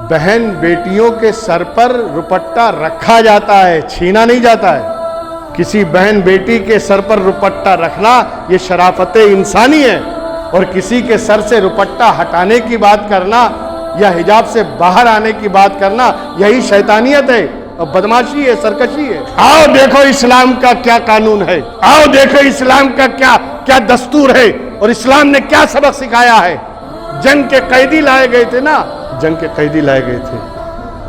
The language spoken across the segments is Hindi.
बहन बेटियों के सर पर रुपट्टा रखा जाता है, छीना नहीं जाता है। किसी बहन बेटी के सर पर रुपट्टा रखना ये शराफत इंसानी है, और किसी के सर से रुपट्टा हटाने की बात करना या हिजाब से बाहर आने की बात करना यही शैतानियत है और बदमाशी है, सरकशी है। आओ देखो इस्लाम का क्या कानून है, आओ देखो इस्लाम का क्या क्या दस्तूर है, और इस्लाम ने क्या सबक सिखाया है। जंग के कैदी लाए गए थे ना, जंग के कैदी लाए गए थे,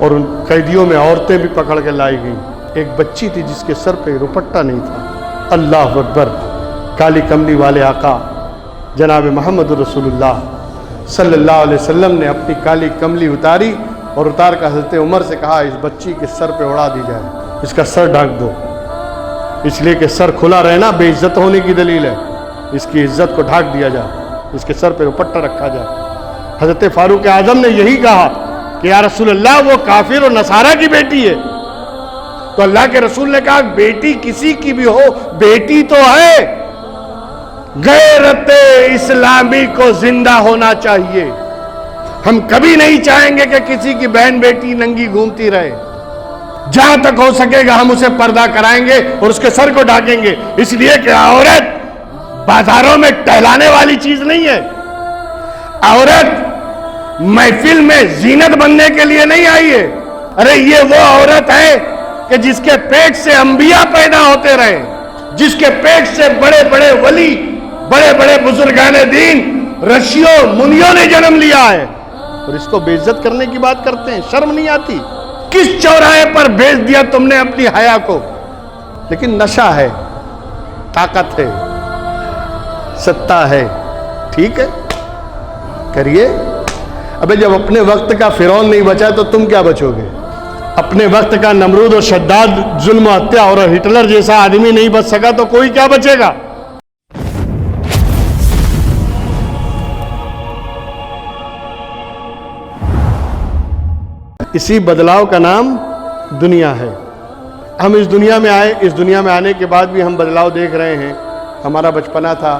और उन कैदियों में औरतें भी पकड़ के लाई गई। एक बच्ची थी जिसके सर पे रुपट्टा नहीं था। अल्लाह अकबर। काली कमली वाले आका जनाब मोहम्मद रसूलुल्लाह सल्लल्लाहु अलैहि वसल्लम ने अपनी काली कमली उतारी और उतार कर हज़रत उमर से कहा, इस बच्ची के सर पे उड़ा दी जाए, इसका सर ढक दो, इसलिए कि सर खुला रहना बेइज्जत होने की दलील है। इसकी इज्जत को ढक दिया जाए, इसके सर पे रुपट्टा रखा जाए। हज़रत फारूक आज़म ने यही कहा कि या रसूल अल्लाह, वो काफिर और नसारा की बेटी है। तो अल्लाह के रसूल ने कहा, बेटी किसी की भी हो, बेटी तो है। गैरते इस्लामी को जिंदा होना चाहिए। हम कभी नहीं चाहेंगे कि किसी की बहन बेटी नंगी घूमती रहे। जहां तक हो सकेगा हम उसे पर्दा कराएंगे और उसके सर को ढाकेंगे, इसलिए कि औरत बाजारों में टहलाने वाली चीज नहीं है। औरत महफिल में जीनत बनने के लिए नहीं आई है। अरे ये वो औरत है कि जिसके पेट से अंबिया पैदा होते रहे, जिसके पेट से बड़े बड़े वली, बड़े बड़े बुजुर्गाने दीन, ऋषियों मुनियों ने जन्म लिया है, और इसको बेइज्जत करने की बात करते हैं। शर्म नहीं आती? किस चौराहे पर बेच दिया तुमने अपनी हया को? लेकिन नशा है, ताकत है, सत्ता है, ठीक है, करिए। अबे जब अपने वक्त का फिरौन नहीं बचा तो तुम क्या बचोगे? अपने वक्त का नमरूद और शद्दाद, जुल्म, हत्या और हिटलर जैसा आदमी नहीं बच सका तो कोई क्या बचेगा? इसी बदलाव का नाम दुनिया है। हम इस दुनिया में आए, इस दुनिया में आने के बाद भी हम बदलाव देख रहे हैं। हमारा बचपना था,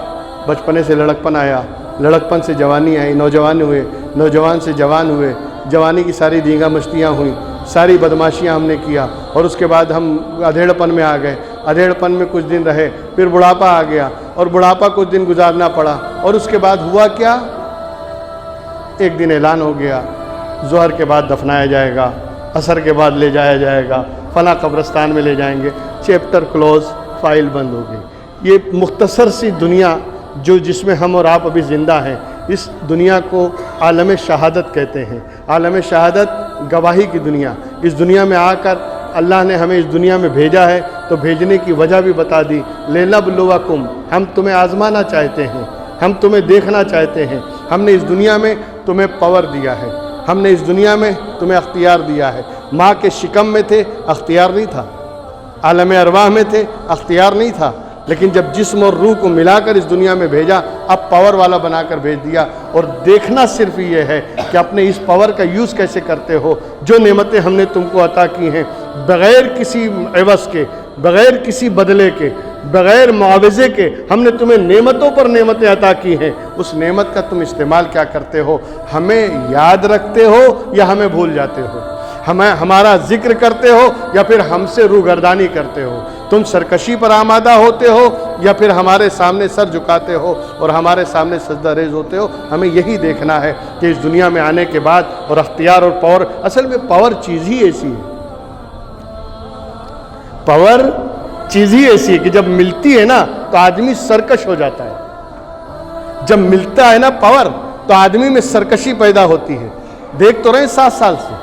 बचपने से लड़कपन आया, लड़कपन से जवानी आई, नौजवान हुए, नौजवान से जवान हुए, जवानी की सारी दींगा मस्तियाँ हुई, सारी बदमाशियाँ हमने किया, और उसके बाद हम अधेड़पन में आ गए। अधेड़पन में कुछ दिन रहे, फिर बुढ़ापा आ गया, और बुढ़ापा कुछ दिन गुजारना पड़ा। और उसके बाद हुआ क्या? एक दिन ऐलान हो गया, ज़ोहर के बाद दफनाया जाएगा, असर के बाद ले जाया जाएगा, फला कब्रिस्तान में ले जाएंगे, चैप्टर क्लोज, फाइल बंद हो गई। ये मुख्तसर सी दुनिया जो जिसमें हम और आप अभी ज़िंदा हैं, इस दुनिया को आलम शहादत कहते हैं। आलम शहादत गवाही की दुनिया। इस दुनिया में आकर अल्लाह ने हमें इस दुनिया में भेजा है, तो भेजने की वजह भी बता दी। लिनब्लुवकुम, हम तुम्हें आजमाना चाहते हैं, हम तुम्हें देखना चाहते हैं। हमने इस दुनिया में तुम्हें पावर दिया है, हमने इस दुनिया में तुम्हें अख्तियार दिया है। माँ के शिकम में थे, अख्तियार नहीं था। आलम अरवाह में थे, अख्तियार नहीं था। लेकिन जब जिस्म और रूह को मिलाकर इस दुनिया में भेजा, अब पावर वाला बनाकर भेज दिया। और देखना सिर्फ ये है कि अपने इस पावर का यूज़ कैसे करते हो। जो नेमतें हमने तुमको अता की हैं, बग़ैर किसी एवज़ के, बग़ैर किसी बदले के, बग़ैर मुआवजे के हमने तुम्हें नेमतों पर नेमतें अता की हैं। उस नेमत का तुम इस्तेमाल क्या करते हो? हमें याद रखते हो या हमें भूल जाते हो? हमें हमारा जिक्र करते हो या फिर हमसे रूगर्दानी करते हो? तुम सरकशी पर आमादा होते हो या फिर हमारे सामने सर झुकाते हो और हमारे सामने सजदा रेज होते हो? हमें यही देखना है कि इस दुनिया में आने के बाद और अख्तियार और पावर, असल में पावर चीज़ ही ऐसी है, पावर चीज़ ही ऐसी है कि जब मिलती है ना तो आदमी सरकश हो जाता है। जब मिलता है ना पावर तो आदमी में सरकशी पैदा होती है। देख तो रहे 7 साल से,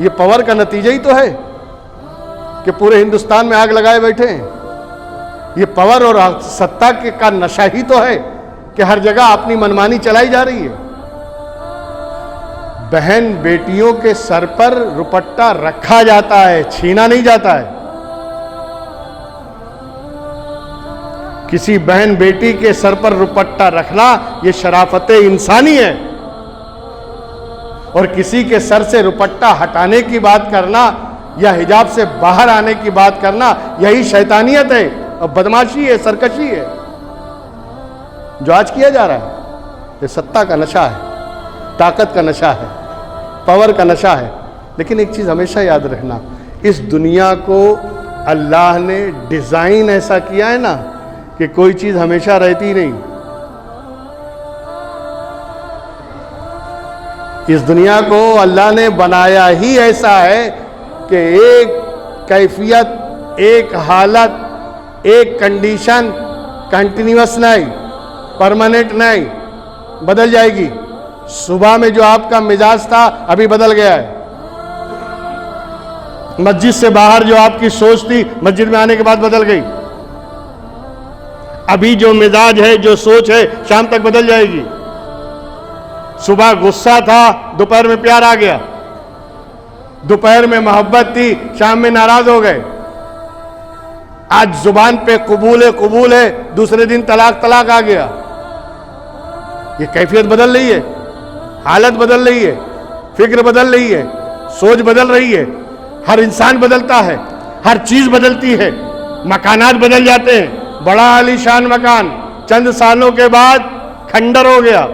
ये पावर का नतीजा ही तो है कि पूरे हिंदुस्तान में आग लगाए बैठे हैं। ये पावर और सत्ता के का नशा ही तो है कि हर जगह अपनी मनमानी चलाई जा रही है। बहन बेटियों के सर पर रुपट्टा रखा जाता है, छीना नहीं जाता है। किसी बहन बेटी के सर पर रुपट्टा रखना यह शराफत इंसानी है, और किसी के सर से रुपट्टा हटाने की बात करना या हिजाब से बाहर आने की बात करना यही शैतानियत है और बदमाशी है, सरकशी है। जो आज किया जा रहा है ये सत्ता का नशा है, ताकत का नशा है। पावर का नशा है। लेकिन एक चीज़ हमेशा याद रखना, इस दुनिया को अल्लाह ने डिज़ाइन ऐसा किया है ना कि कोई चीज़ हमेशा रहती नहीं। इस दुनिया को अल्लाह ने बनाया ही ऐसा है कि एक कैफियत, एक हालत, एक कंडीशन कंटिन्यूअस नहीं, परमानेंट नहीं, बदल जाएगी। सुबह में जो आपका मिजाज था अभी बदल गया है। मस्जिद से बाहर जो आपकी सोच थी मस्जिद में आने के बाद बदल गई। अभी जो मिजाज है, जो सोच है, शाम तक बदल जाएगी। सुबह गुस्सा था, दोपहर में प्यार आ गया। दोपहर में मोहब्बत थी, शाम में नाराज हो गए। आज जुबान पे कबूल है, दूसरे दिन तलाक आ गया। ये कैफियत बदल रही है, हालत बदल रही है, फिक्र बदल रही है, सोच बदल रही है। हर इंसान बदलता है, हर चीज बदलती है, मकानात बदल जाते हैं। बड़ा आलीशान मकान चंद सालों के बाद खंडर हो गया।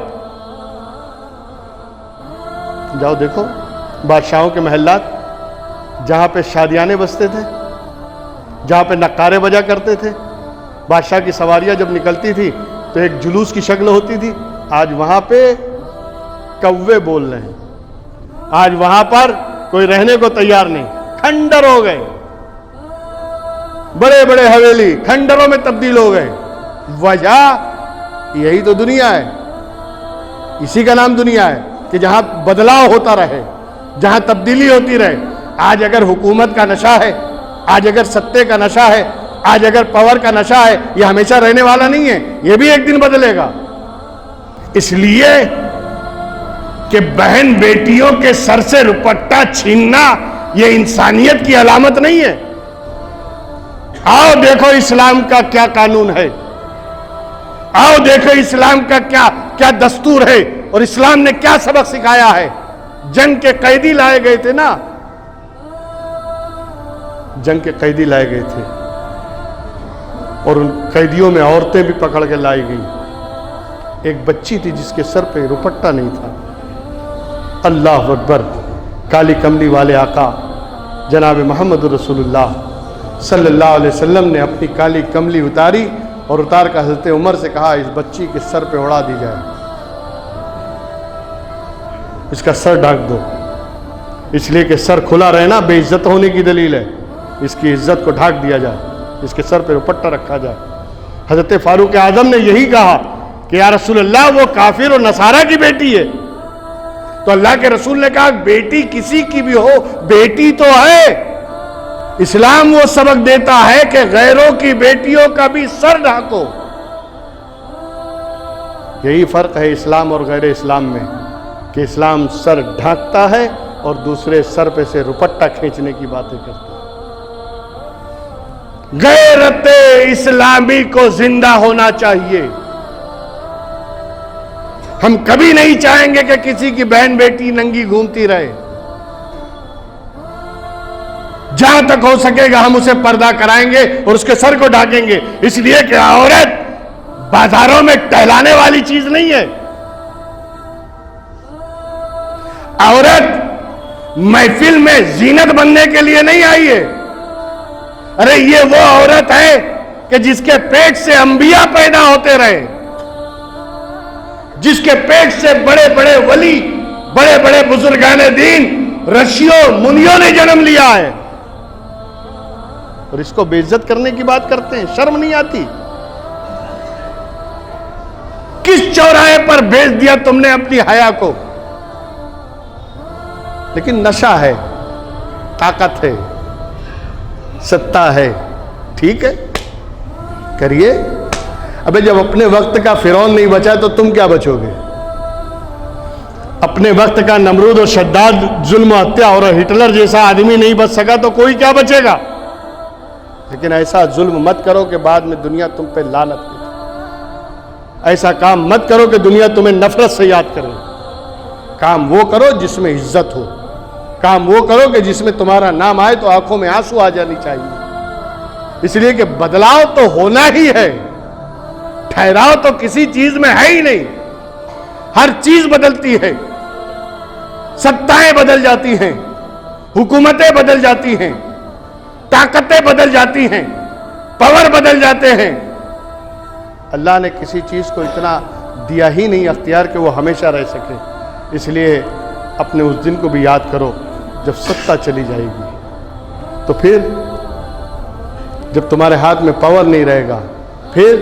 जाओ देखो बादशाहों के महल्लात, जहां पे शादियाने बसते थे, जहां पे नक्कारे बजा करते थे, बादशाह की सवारियां जब निकलती थी तो एक जुलूस की शक्ल होती थी। आज वहां पे कौवे बोल रहे हैं, आज वहां पर कोई रहने को तैयार नहीं, खंडर हो गए। बड़े बड़े हवेली खंडरों में तब्दील हो गए। वजह यही तो दुनिया है, इसी का नाम दुनिया है कि जहां बदलाव होता रहे, जहां तब्दीली होती रहे। आज अगर हुकूमत का नशा है, आज अगर सत्ते का नशा है, आज अगर पावर का नशा है, ये हमेशा रहने वाला नहीं है, ये भी एक दिन बदलेगा। इसलिए कि बहन बेटियों के सर से दुपट्टा छीनना ये इंसानियत की अलामत नहीं है। आओ देखो इस्लाम का क्या कानून है, आओ देखो इस्लाम का क्या क्या दस्तूर है और इस्लाम ने क्या सबक सिखाया है। जंग के कैदी लाए गए थे ना, जंग के कैदी लाए गए थे और उन कैदियों में औरतें भी पकड़ के लाई गई। एक बच्ची थी जिसके सर पे दुपट्टा नहीं था। अल्लाह अकबर। काली कमली वाले आका जनाब मोहम्मद रसूलुल्लाह सल्लल्लाहु अलैहि वसल्लम ने अपनी काली कमली उतारी और उतार कर हज़रत उमर से कहा, इस बच्ची के सर पे उड़ा दी जाए, इसका सर ढक दो। इसलिए कि सर खुला रहना बेइज्जत होने की दलील है। इसकी इज्जत को ढक दिया जाए, इसके सर पे दुपट्टा रखा जाए। हज़रत फारूक आज़म ने यही कहा कि या रसूलल्लाह वो काफिर और नसारा की बेटी है। तो अल्लाह के रसूल ने कहा, बेटी किसी की भी हो, बेटी तो है। इस्लाम वो सबक देता है कि गैरों की बेटियों का भी सर ढाको। यही फर्क है इस्लाम और गैर इस्लाम में कि इस्लाम सर ढांकता है और दूसरे सर पे से दुपट्टा खींचने की बातें करते हैं। गैरते इस्लामी को जिंदा होना चाहिए। हम कभी नहीं चाहेंगे कि किसी की बहन बेटी नंगी घूमती रहे। जहां तक हो सकेगा हम उसे पर्दा कराएंगे और उसके सर को ढाकेंगे। इसलिए कि औरत बाजारों में टहलाने वाली चीज नहीं है। औरत महफिल में जीनत बनने के लिए नहीं आई है। अरे ये वो औरत है कि जिसके पेट से अंबिया पैदा होते रहे, जिसके पेट से बड़े बड़े वली, बड़े बड़े बुजुर्गाने दीन, ऋषियों मुनियों ने जन्म लिया है। और इसको बेइज्जत करने की बात करते हैं, शर्म नहीं आती? किस चौराहे पर भेज दिया तुमने अपनी हया को? लेकिन नशा है, ताकत है, सत्ता है, ठीक है, करिए। अबे जब अपने वक्त का फिरौन नहीं बचा तो तुम क्या बचोगे? अपने वक्त का नमरूद और शद्दाद जुल्म हत्या और हिटलर जैसा आदमी नहीं बच सका तो कोई क्या बचेगा? लेकिन ऐसा जुल्म मत करो कि बाद में दुनिया तुम पे लानत करे। ऐसा काम मत करो कि दुनिया तुम्हें नफरत से याद करे। काम वो करो जिसमें इज्जत हो, काम वो करो कि जिसमें तुम्हारा नाम आए तो आंखों में आंसू आ जानी चाहिए। इसलिए कि बदलाव तो होना ही है, ठहराव तो किसी चीज में है ही नहीं। हर चीज बदलती है। सत्ताएं बदल जाती हैं, हुकूमतें बदल जाती हैं, ताकतें बदल जाती हैं, पावर बदल जाते हैं। अल्लाह ने किसी चीज़ को इतना दिया ही नहीं अख्तियार कि वो हमेशा रह सके। इसलिए अपने उस दिन को भी याद करो जब सत्ता चली जाएगी, तो फिर जब तुम्हारे हाथ में पावर नहीं रहेगा, फिर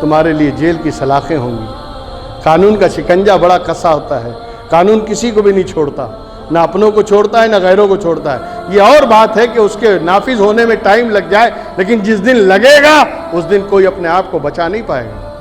तुम्हारे लिए जेल की सलाखें होंगी। कानून का शिकंजा बड़ा कसा होता है, कानून किसी को भी नहीं छोड़ता, ना अपनों को छोड़ता है ना गैरों को छोड़ता है। ये और बात है कि उसके नाफिज होने में टाइम लग जाए, लेकिन जिस दिन लगेगा उस दिन कोई अपने आप को बचा नहीं पाएगा।